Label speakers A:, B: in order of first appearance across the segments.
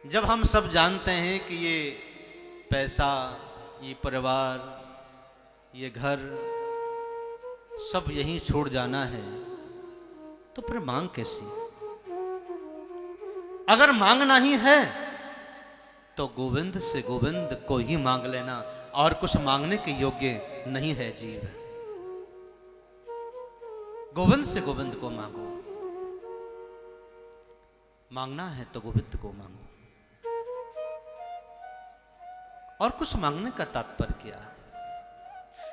A: जब हम सब जानते हैं कि ये पैसा, ये परिवार, ये घर सब यहीं छोड़ जाना है, तो फिर मांग कैसी? अगर मांगना ही है तो गोविंद से गोविंद को ही मांग लेना, और कुछ मांगने के योग्य नहीं है जीव। गोविंद से गोविंद को मांगो, मांगना है तो गोविंद को मांगो। और कुछ मांगने का तात्पर्य क्या?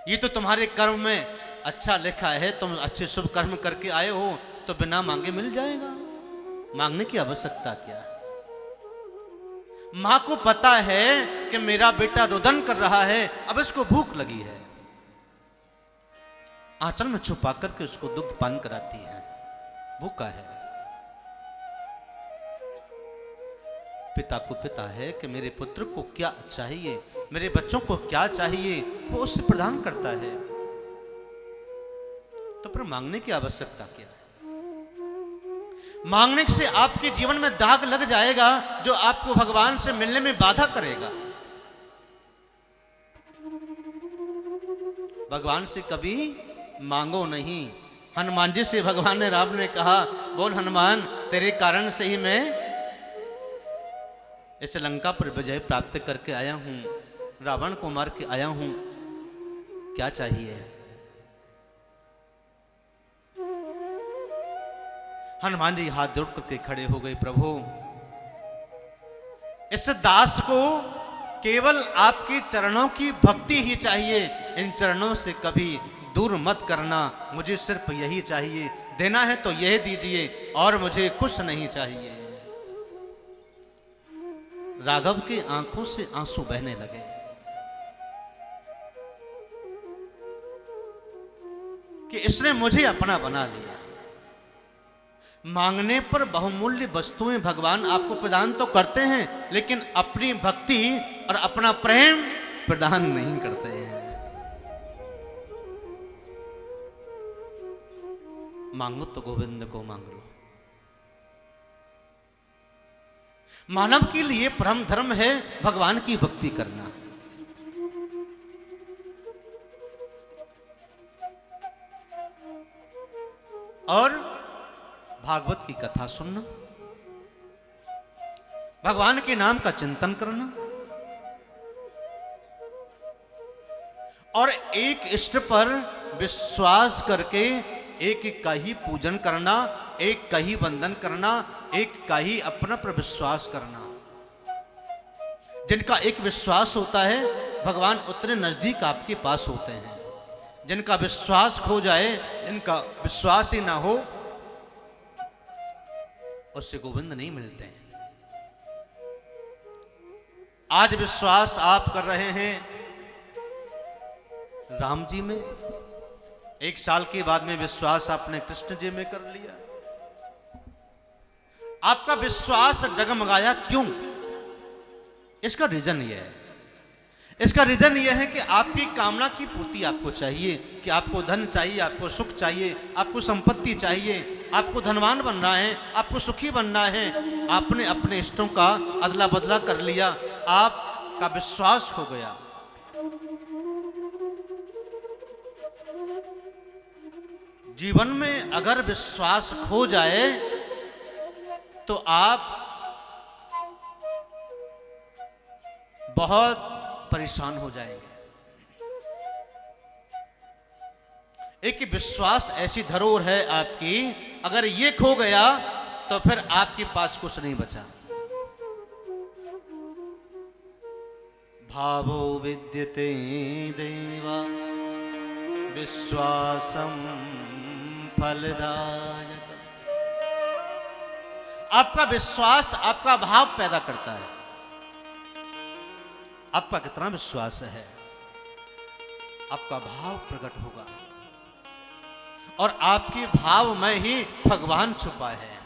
A: ये तो तुम्हारे कर्म में अच्छा लिखा है, तुम अच्छे शुभ कर्म करके आए हो तो बिना मांगे मिल जाएगा। मांगने की आवश्यकता क्या? मां को पता है कि मेरा बेटा रुदन कर रहा है, अब इसको भूख लगी है, आंचल में छुपा करके उसको दुग्ध पान कराती है, भूखा है। पिता को पता है कि मेरे पुत्र को क्या चाहिए, मेरे बच्चों को क्या चाहिए, वो उससे प्रदान करता है। तो फिर मांगने की आवश्यकता क्या है? मांगने से आपके जीवन में दाग लग जाएगा जो आपको भगवान से मिलने में बाधा करेगा। भगवान से कभी मांगो नहीं। हनुमान जी से भगवान ने, राम ने कहा, बोल हनुमान, तेरे कारण से ही मैं इस लंका पर विजय प्राप्त करके आया हूं, रावण को मार के आया हूं, क्या चाहिए? हनुमान जी हाथ जोड़ करके खड़े हो गए, प्रभु इस दास को केवल आपके चरणों की भक्ति ही चाहिए, इन चरणों से कभी दूर मत करना, मुझे सिर्फ यही चाहिए, देना है तो यह दीजिए और मुझे कुछ नहीं चाहिए। राघव की आंखों से आंसू बहने लगे। कि इसने मुझे अपना बना लिया। मांगने पर बहुमूल्य वस्तुएं भगवान आपको प्रदान तो करते हैं, लेकिन अपनी भक्ति और अपना प्रेम प्रदान नहीं करते हैं। मांगो तो गोविंद को मांग लो। मानव के लिए परम धर्म है भगवान की भक्ति करना। और भागवत की कथा सुनना, भगवान के नाम का चिंतन करना, और एक इष्ट पर विश्वास करके एक का ही पूजन करना, एक का ही वंदन करना, एक का ही अपना पर विश्वास करना। जिनका एक विश्वास होता है भगवान उतने नजदीक आपके पास होते हैं। जिनका विश्वास खो जाए, जिनका विश्वास ही ना हो, उससे गोविंद नहीं मिलते हैं। आज विश्वास आप कर रहे हैं राम जी में, एक साल के बाद में विश्वास आपने कृष्ण जी में कर लिया। आपका विश्वास डगमगाया क्यों? इसका रीजन यह है, इसका रीजन यह है कि आपकी कामना की पूर्ति आपको चाहिए, कि आपको धन चाहिए, आपको सुख चाहिए, आपको संपत्ति चाहिए, आपको धनवान बनना है, आपको सुखी बनना है। आपने अपने इष्टों का अदला बदला कर लिया, आपका विश्वास खो गया। जीवन में अगर विश्वास खो जाए तो आप बहुत परेशान हो जाएंगे। एक विश्वास ऐसी धरोहर है आपकी, अगर ये खो गया तो फिर आपके पास कुछ नहीं बचा। भावो विद्यते देवा विश्वासम फलदायक। आपका विश्वास आपका भाव पैदा करता है। आपका कितना विश्वास है, आपका भाव प्रकट होगा, और आपके भाव में ही भगवान छुपा है।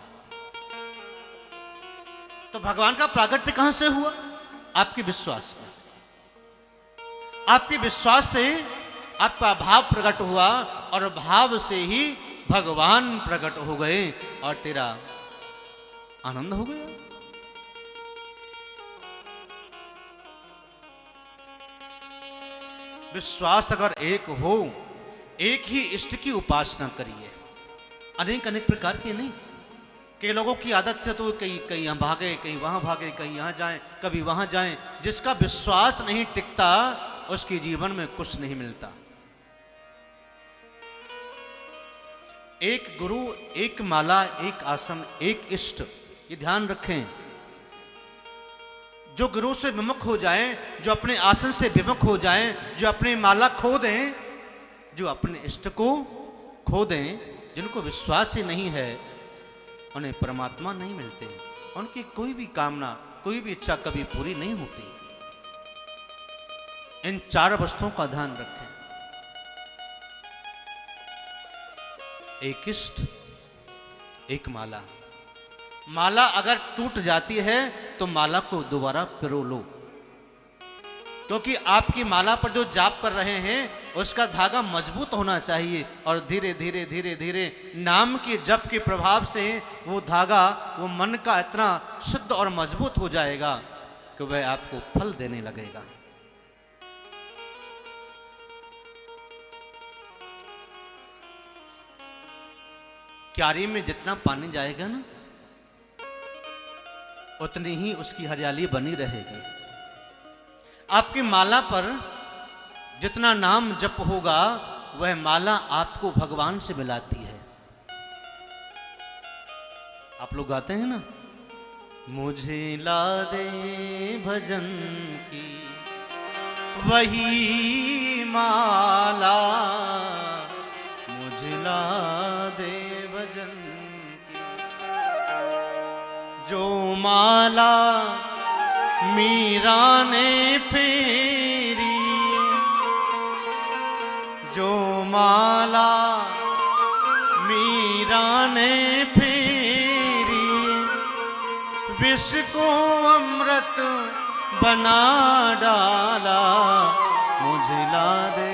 A: तो भगवान का प्रागट्य कहां से हुआ? आपके विश्वास में। आपके विश्वास से आपका भाव प्रकट हुआ, और भाव से ही भगवान प्रकट हो गए, और तेरा आनंद हो गया। विश्वास अगर एक हो, एक ही इष्ट की उपासना करिए, अनेक अनेक प्रकार के नहीं। कई लोगों की आदत है तो कहीं यहाँ भागे, कहीं वहाँ भागे, कहीं यहाँ जाएं, कभी वहाँ जाएं। जिसका विश्वास नहीं टिकता उसके जीवन में कुछ नहीं मिलता। एक गुरु, एक माला, एक आसन, एक इष्ट, ये ध्यान रखें। जो गुरु से विमुख हो जाएं, जो अपने आसन से विमुख हो जाएं, जो अपनी माला खो दें, जो अपने इष्ट को खो दें, जिनको विश्वास ही नहीं है, उन्हें परमात्मा नहीं मिलते। उनकी कोई भी कामना, कोई भी इच्छा कभी पूरी नहीं होती। इन चार वस्तुओं का ध्यान रखें। एक इष्ट, एक माला। माला अगर टूट जाती है तो माला को दोबारा पिरो लो, क्योंकि आपकी माला पर जो जाप कर रहे हैं उसका धागा मजबूत होना चाहिए। और धीरे धीरे धीरे धीरे नाम के जप के प्रभाव से वो धागा, वो मन का इतना शुद्ध और मजबूत हो जाएगा कि वह आपको फल देने लगेगा। क्यारी में जितना पानी जाएगा ना, उतनी ही उसकी हरियाली बनी रहेगी। आपकी माला पर जितना नाम जप होगा, वह माला आपको भगवान से मिलाती है। आप लोग गाते हैं ना, मुझे ला दे भजन की वही माला, मुझे ला दे भजन की जो माला मीरा ने फेरी, जो माला मीरा ने फेरी, विष को अमृत बना डाला, मुझे ला दे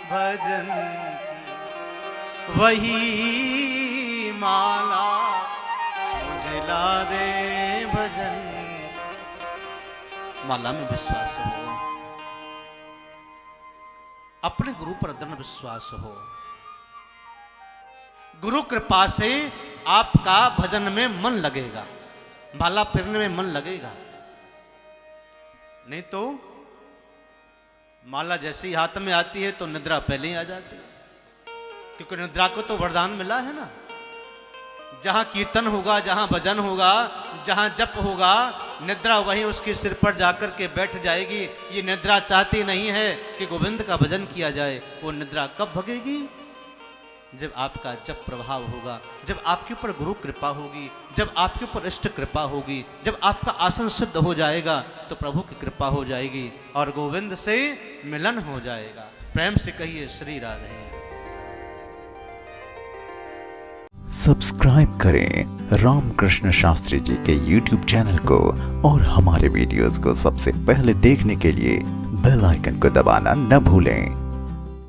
A: भजन की वही माला, मुझे ला दे भजन। माला में विश्वास हो, अपने गुरु पर दृढ़ विश्वास हो। गुरु कृपा से आपका भजन में मन लगेगा, माला फिरने में मन लगेगा। नहीं तो माला जैसी हाथ में आती है तो निद्रा पहले ही आ जाती है, क्योंकि निद्रा को तो वरदान मिला है ना। जहां कीर्तन होगा, जहां भजन होगा, जहां जप होगा, निद्रा वहीं उसके सिर पर जाकर के बैठ जाएगी। ये निद्रा चाहती नहीं है कि गोविंद का भजन किया जाए। वो निद्रा कब भगेगी? जब आपका जप प्रभाव होगा, जब आपके ऊपर गुरु कृपा होगी, जब आपके ऊपर इष्ट कृपा होगी, जब आपका आसन सिद्ध हो जाएगा तो प्रभु की कृपा हो जाएगी और गोविंद से मिलन हो जाएगा। प्रेम से कहिए श्री राधे।
B: सब्सक्राइब करें रामकृष्ण शास्त्री जी के YouTube चैनल को और हमारे वीडियोस को सबसे पहले देखने के लिए बेल आइकन को दबाना न भूलें।